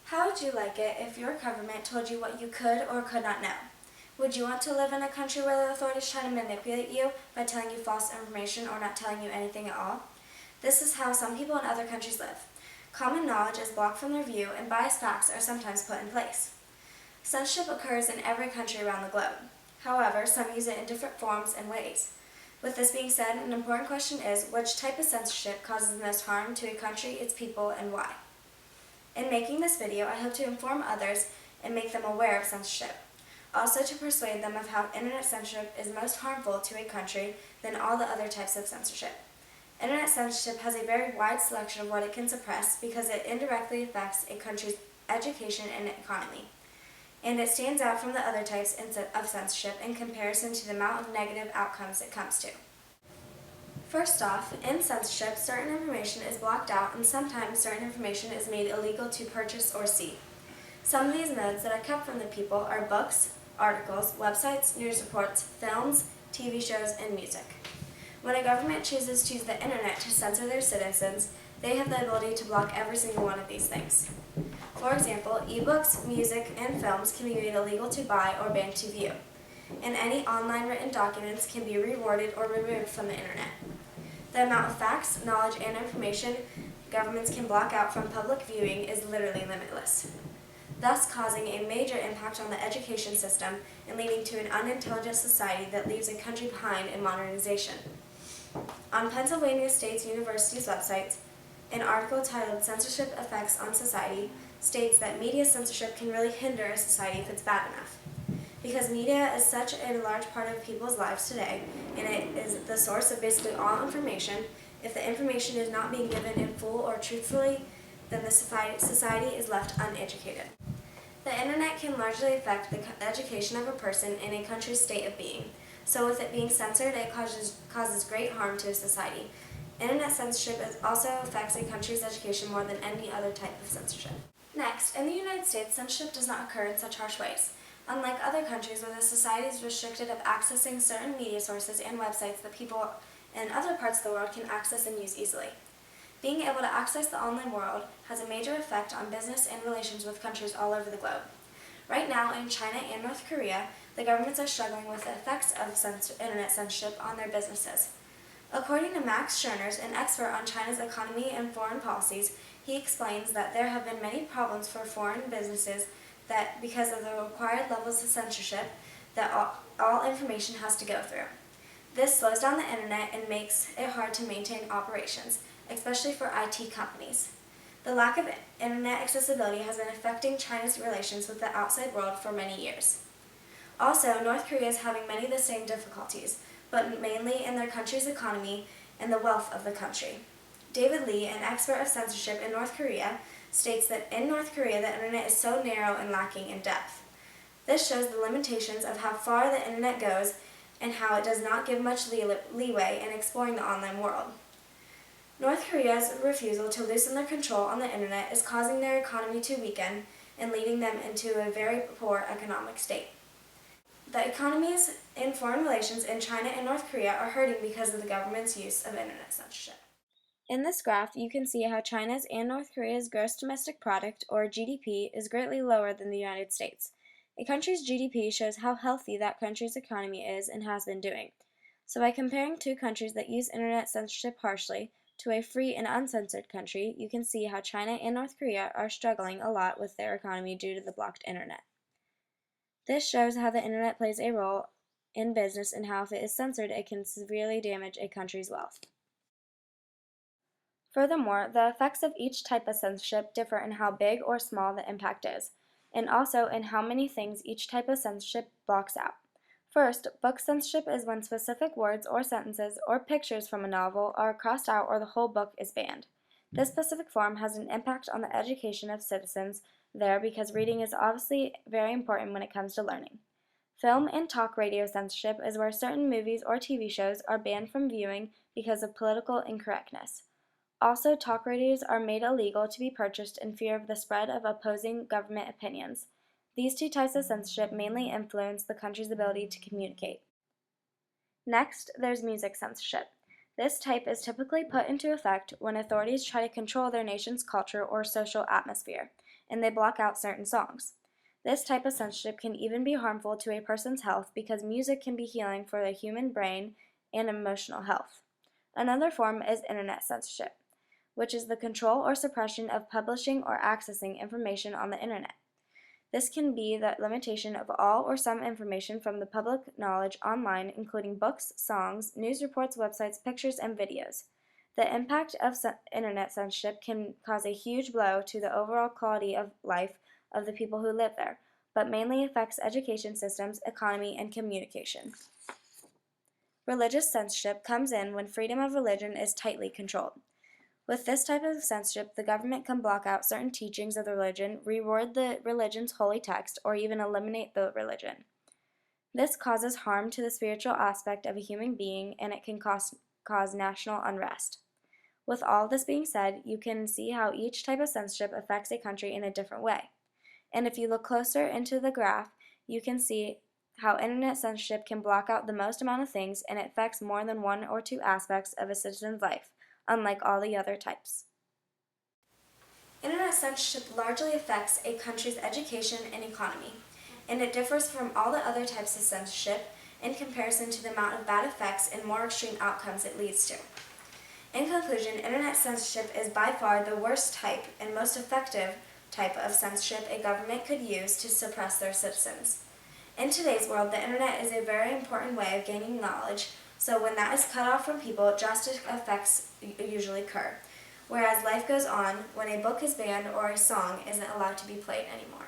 How would you like it if your government told you what you could or could not know? Would you want to live in a country where the authorities try to manipulate you by telling you false information or not telling you anything at all? This is how some people in other countries live. Common knowledge is blocked from their view and biased facts are sometimes put in place. Censorship occurs in every country around the globe. However, some use it in different forms and ways. With this being said, an important question is which type of censorship causes the most harm to a country, its people, and why? In making this video, I hope to inform others and make them aware of censorship. Also to persuade them of how internet censorship is most harmful to a country than all the other types of censorship. Internet censorship has a very wide selection of what it can suppress because it indirectly affects a country's education and economy. And it stands out from the other types of censorship in comparison to the amount of negative outcomes it comes to. First off, in censorship, certain information is blocked out and sometimes certain information is made illegal to purchase or see. Some of these modes that are kept from the people are books, articles, websites, news reports, films, TV shows, and music. When a government chooses to use the internet to censor their citizens, they have the ability to block every single one of these things. For example, ebooks, music, and films can be made illegal to buy or banned to view, and any online written documents can be reworded or removed from the internet. The amount of facts, knowledge, and information governments can block out from public viewing is literally limitless, thus causing a major impact on the education system and leading to an unintelligent society that leaves a country behind in modernization. On Pennsylvania State University's website, an article titled "Censorship Effects on Society" states that media censorship can really hinder a society if it's bad enough. Because media is such a large part of people's lives today, and it is the source of basically all information, if the information is not being given in full or truthfully, then the society is left uneducated. The internet can largely affect the education of a person in a country's state of being. So with it being censored, it causes great harm to a society. Internet censorship also affects a country's education more than any other type of censorship. Next, in the United States, censorship does not occur in such harsh ways. Unlike other countries where the society is restricted of accessing certain media sources and websites that people in other parts of the world can access and use easily. Being able to access the online world has a major effect on business and relations with countries all over the globe. Right now, in China and North Korea, the governments are struggling with the effects of internet censorship on their businesses. According to Max Scherners, an expert on China's economy and foreign policies, he explains that there have been many problems for foreign businesses that because of the required levels of censorship that all information has to go through. This slows down the internet and makes it hard to maintain operations, especially for IT companies. The lack of internet accessibility has been affecting China's relations with the outside world for many years. Also, North Korea is having many of the same difficulties, but mainly in their country's economy and the wealth of the country. David Lee, an expert of censorship in North Korea, states that in North Korea the internet is so narrow and lacking in depth. This shows the limitations of how far the internet goes and how it does not give much leeway in exploring the online world. North Korea's refusal to loosen their control on the internet is causing their economy to weaken and leading them into a very poor economic state. The economies and foreign relations in China and North Korea are hurting because of the government's use of internet censorship. In this graph, you can see how China's and North Korea's gross domestic product, or GDP, is greatly lower than the United States. A country's GDP shows how healthy that country's economy is and has been doing. So by comparing two countries that use internet censorship harshly to a free and uncensored country, you can see how China and North Korea are struggling a lot with their economy due to the blocked internet. This shows how the internet plays a role in business and how if it is censored, it can severely damage a country's wealth. Furthermore, the effects of each type of censorship differ in how big or small the impact is, and also in how many things each type of censorship blocks out. First, book censorship is when specific words or sentences or pictures from a novel are crossed out or the whole book is banned. This specific form has an impact on the education of citizens there because reading is obviously very important when it comes to learning. Film and talk radio censorship is where certain movies or TV shows are banned from viewing because of political incorrectness. Also, talk radios are made illegal to be purchased in fear of the spread of opposing government opinions. These two types of censorship mainly influence the country's ability to communicate. Next, there's music censorship. This type is typically put into effect when authorities try to control their nation's culture or social atmosphere. and they block out certain songs. This type of censorship can even be harmful to a person's health because music can be healing for the human brain and emotional health. Another form is internet censorship, which is the control or suppression of publishing or accessing information on the internet. This can be the limitation of all or some information from the public knowledge online, including books, songs, news reports, websites, pictures, and videos. The impact of internet censorship can cause a huge blow to the overall quality of life of the people who live there, but mainly affects education systems, economy, and communication. Religious censorship comes in when freedom of religion is tightly controlled. With this type of censorship, the government can block out certain teachings of the religion, reward the religion's holy text, or even eliminate the religion. This causes harm to the spiritual aspect of a human being, and it can cause national unrest. With all this being said, you can see how each type of censorship affects a country in a different way. And if you look closer into the graph, you can see how internet censorship can block out the most amount of things, and it affects more than one or two aspects of a citizen's life, unlike all the other types. Internet censorship largely affects a country's education and economy, and it differs from all the other types of censorship in comparison to the amount of bad effects and more extreme outcomes it leads to. In conclusion, internet censorship is by far the worst type and most effective type of censorship a government could use to suppress their citizens. In today's world, the internet is a very important way of gaining knowledge, so when that is cut off from people, drastic effects usually occur. Whereas life goes on when a book is banned or a song isn't allowed to be played anymore.